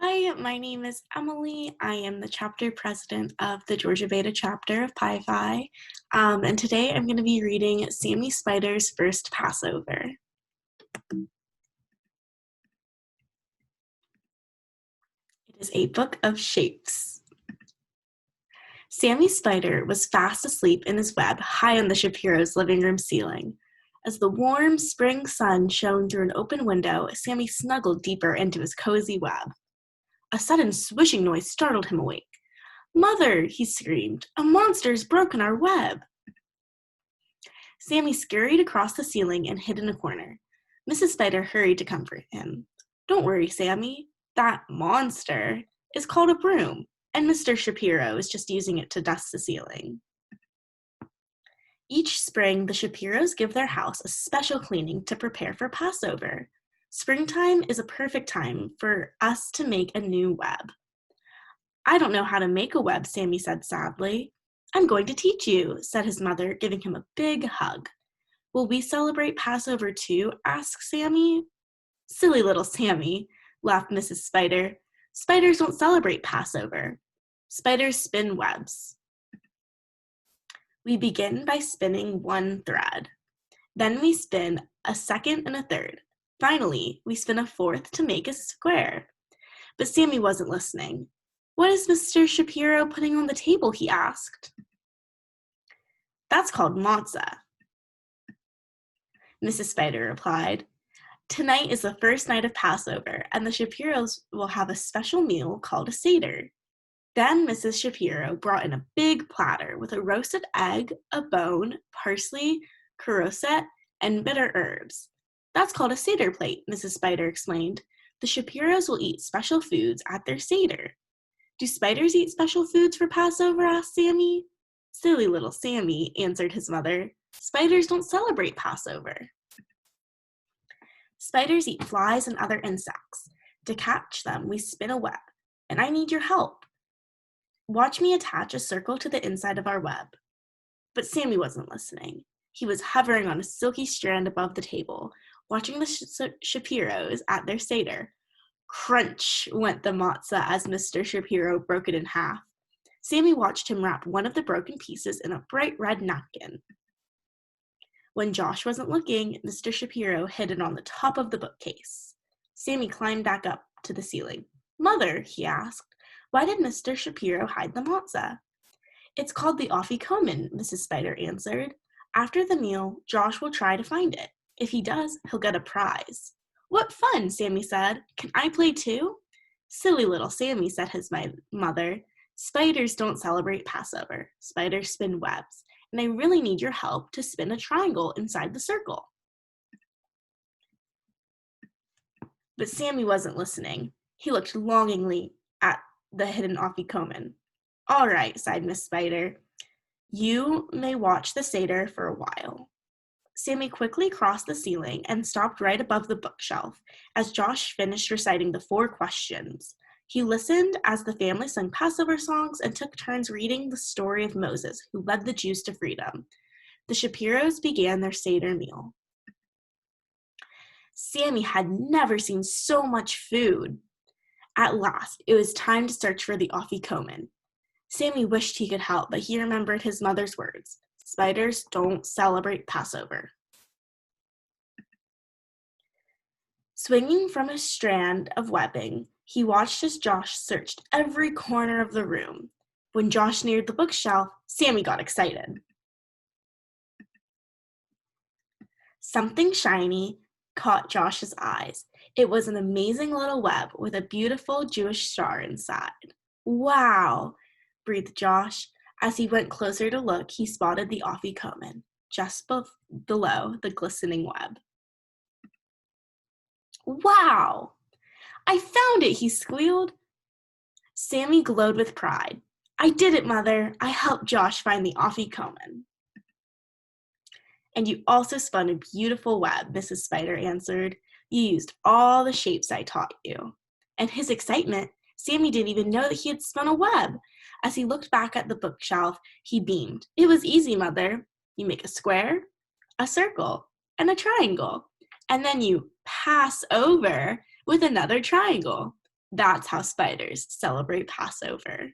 Hi, my name is Emily. I am the chapter president of the Georgia Beta chapter of Pi Phi. And today I'm going to be reading Sammy Spider's First Passover. It is a book of shapes. Sammy Spider was fast asleep in his web high on the Shapiro's living room ceiling. As the warm spring sun shone through an open window, Sammy snuggled deeper into his cozy web. A sudden swishing noise startled him awake. "Mother," he screamed, "a monster's broken our web." Sammy scurried across the ceiling and hid in a corner. Mrs. Spider hurried to comfort him. "Don't worry, Sammy. That monster is called a broom, and Mr. Shapiro is just using it to dust the ceiling." Each spring, the Shapiros give their house a special cleaning to prepare for Passover. Springtime is a perfect time for us to make a new web. "I don't know how to make a web," Sammy said sadly. "I'm going to teach you," said his mother, giving him a big hug. "Will we celebrate Passover too?" asked Sammy. "Silly little Sammy," laughed Mrs. Spider. "Spiders don't celebrate Passover. Spiders spin webs. We begin by spinning one thread. Then we spin a second and a third. Finally, we spin a fourth to make a square." But Sammy wasn't listening. "What is Mr. Shapiro putting on the table?" he asked. "That's called matzah," Mrs. Spider replied. "Tonight is the first night of Passover, and the Shapiros will have a special meal called a Seder." Then Mrs. Shapiro brought in a big platter with a roasted egg, a bone, parsley, carousel, and bitter herbs. "That's called a Seder plate," Mrs. Spider explained. "The Shapiros will eat special foods at their Seder." "Do spiders eat special foods for Passover?" asked Sammy. "Silly little Sammy," answered his mother. "Spiders don't celebrate Passover." "Spiders eat flies and other insects. To catch them, we spin a web, and I need your help. Watch me attach a circle to the inside of our web." But Sammy wasn't listening. He was hovering on a silky strand above the table, watching the Shapiros at their Seder. Crunch went the matzah as Mr. Shapiro broke it in half. Sammy watched him wrap one of the broken pieces in a bright red napkin. When Josh wasn't looking, Mr. Shapiro hid it on the top of the bookcase. Sammy climbed back up to the ceiling. "Mother," he asked, "why did Mr. Shapiro hide the matzah?" "It's called the afikoman," Mrs. Spider answered. "After the meal, Josh will try to find it. If he does, he'll get a prize." "What fun," Sammy said. "Can I play too?" "Silly little Sammy," said his mother. "Spiders don't celebrate Passover. Spiders spin webs, and I really need your help to spin a triangle inside the circle." But Sammy wasn't listening. He looked longingly at the hidden afikoman. "All right," sighed Miss Spider. "You may watch the Seder for a while." Sammy quickly crossed the ceiling and stopped right above the bookshelf as Josh finished reciting the 4 questions. He listened as the family sang Passover songs and took turns reading the story of Moses, who led the Jews to freedom. The Shapiros began their Seder meal. Sammy had never seen so much food. At last, it was time to search for the afikoman. Sammy wished he could help, but he remembered his mother's words. Spiders don't celebrate Passover. Swinging from a strand of webbing, he watched as Josh searched every corner of the room. When Josh neared the bookshelf, Sammy got excited. Something shiny caught Josh's eyes. It was an amazing little web with a beautiful Jewish star inside. "Wow," breathed Josh. As he went closer to look, he spotted the afikoman just below the glistening web. "Wow! I found it," he squealed. Sammy glowed with pride. "I did it, Mother. I helped Josh find the afikoman." "And you also spun a beautiful web," Mrs. Spider answered. "You used all the shapes I taught you." And his excitement, Sammy didn't even know that he had spun a web. As he looked back at the bookshelf, he beamed. "It was easy, Mother. You make a square, a circle, and a triangle. And then you pass over with another triangle. That's how spiders celebrate Passover.